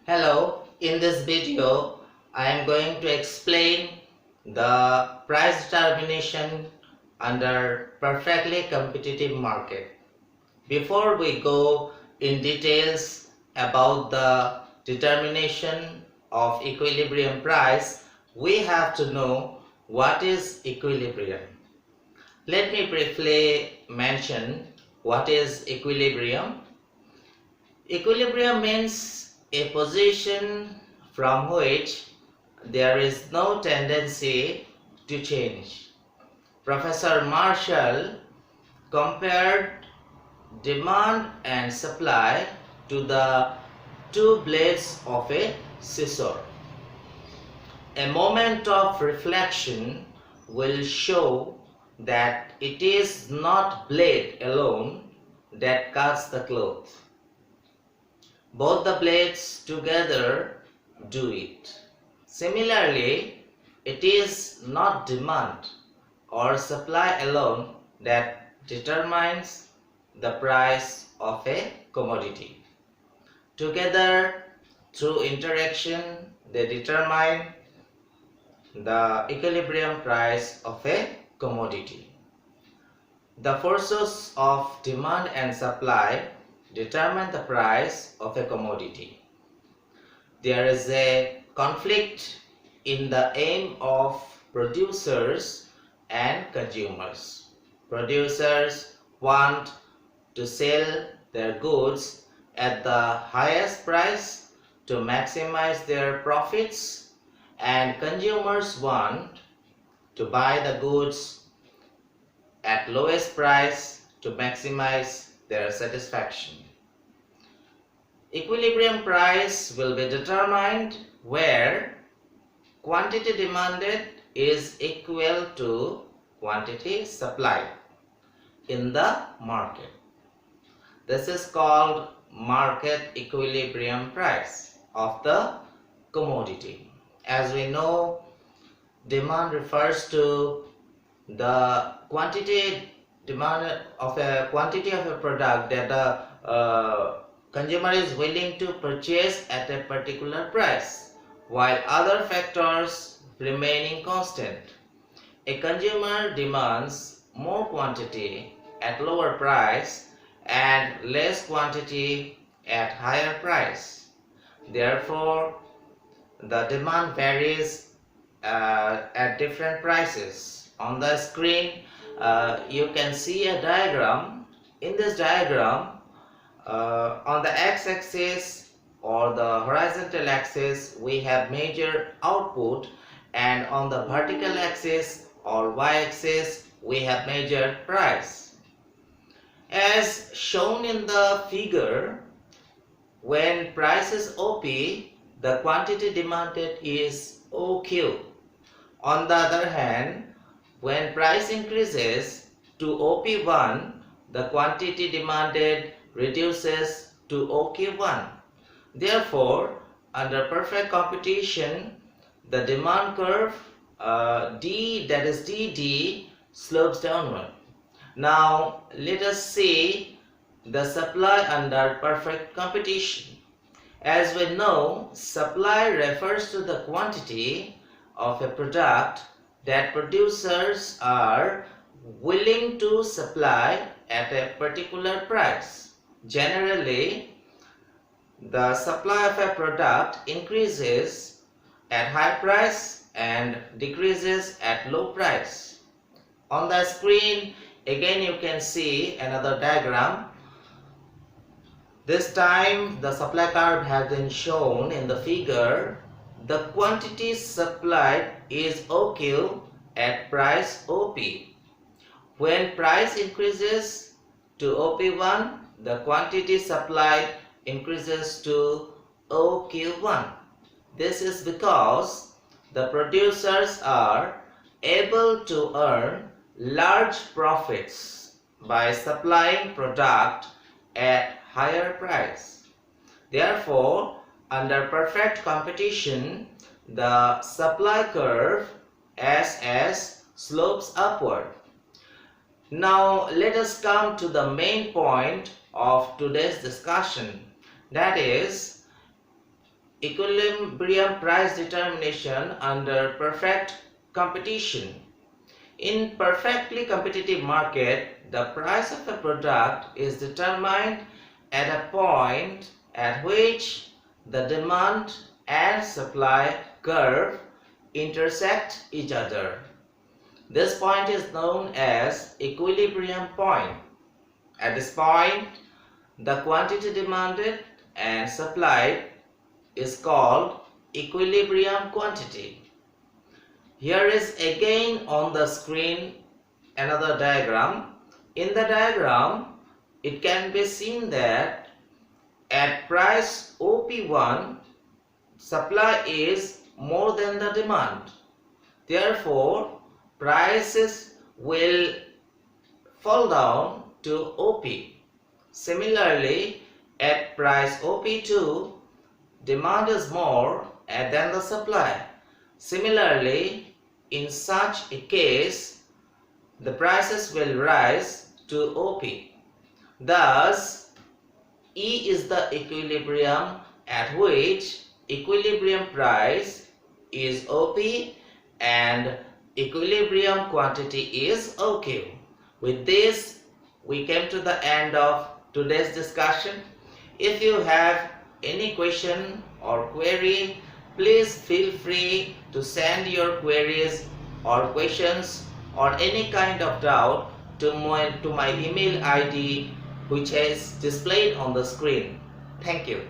Hello, in this video I am going to explain the price determination under perfectly competitive market. Before we go in details about the determination of equilibrium price, we have to know what is equilibrium. Let me briefly mention what is equilibrium. Equilibrium means a position from which there is no tendency to change. Professor Marshall compared demand and supply to the two blades of a scissor. A moment of reflection will show that it is not blade alone that cuts the cloth. Both the blades together do it. Similarly, it is not demand or supply alone that determines the price of a commodity. Together, through interaction, they determine the equilibrium price of a commodity. The forces of demand and supply determine the price of a commodity. There is a conflict in the aim of producers and consumers. Producers want to sell their goods at the highest price to maximize their profits, and consumers want to buy the goods at lowest price to maximize their satisfaction. Equilibrium price will be determined where quantity demanded is equal to quantity supplied in the market. This is called market equilibrium price of the commodity. As we know, demand refers to the quantity demanded of a product that the consumer is willing to purchase at a particular price, while other factors remaining constant. A consumer demands more quantity at lower price and less quantity at higher price. Therefore, the demand varies at different prices. On the screen, you can see a diagram. In this diagram, on the x-axis or the horizontal axis, we have measured output, and on the vertical axis or y-axis, we have measured price. As shown in the figure, when price is OP, the quantity demanded is OQ. On the other hand, when price increases to OP1, the quantity demanded reduces to OQ1. Therefore, under perfect competition, the demand curve D, that is DD, slopes downward. Now, let us see the supply under perfect competition. As we know, supply refers to the quantity of a product that producers are willing to supply at a particular price. Generally, the supply of a product increases at high price and decreases at low price. On the screen, again you can see another diagram. This time the supply curve has been shown in the figure. The quantity supplied is OQ at price OP. When price increases to OP1, the quantity supplied increases to OQ1. This is because the producers are able to earn large profits by supplying product at higher price. Therefore, under perfect competition, the supply curve SS slopes upward. Now let us come to the main point of today's discussion, that is equilibrium price determination under perfect competition. In perfectly competitive market, the price of a product is determined at a point at which the demand and supply curve intersect each other. This point is known as equilibrium point. At this point, the quantity demanded and supplied is called equilibrium quantity. Here is again on the screen another diagram. In the diagram, it can be seen that at price OP1, supply is more than the demand. Therefore, prices will fall down to OP. Similarly, at price OP2, demand is more than the supply. Similarly, in such a case, the prices will rise to OP. Thus, E is the equilibrium at which equilibrium price is OP and equilibrium quantity is OQ. With this, we came to the end of today's discussion. If you have any question or query, please feel free to send your queries or questions or any kind of doubt to my email ID, which is displayed on the screen. Thank you.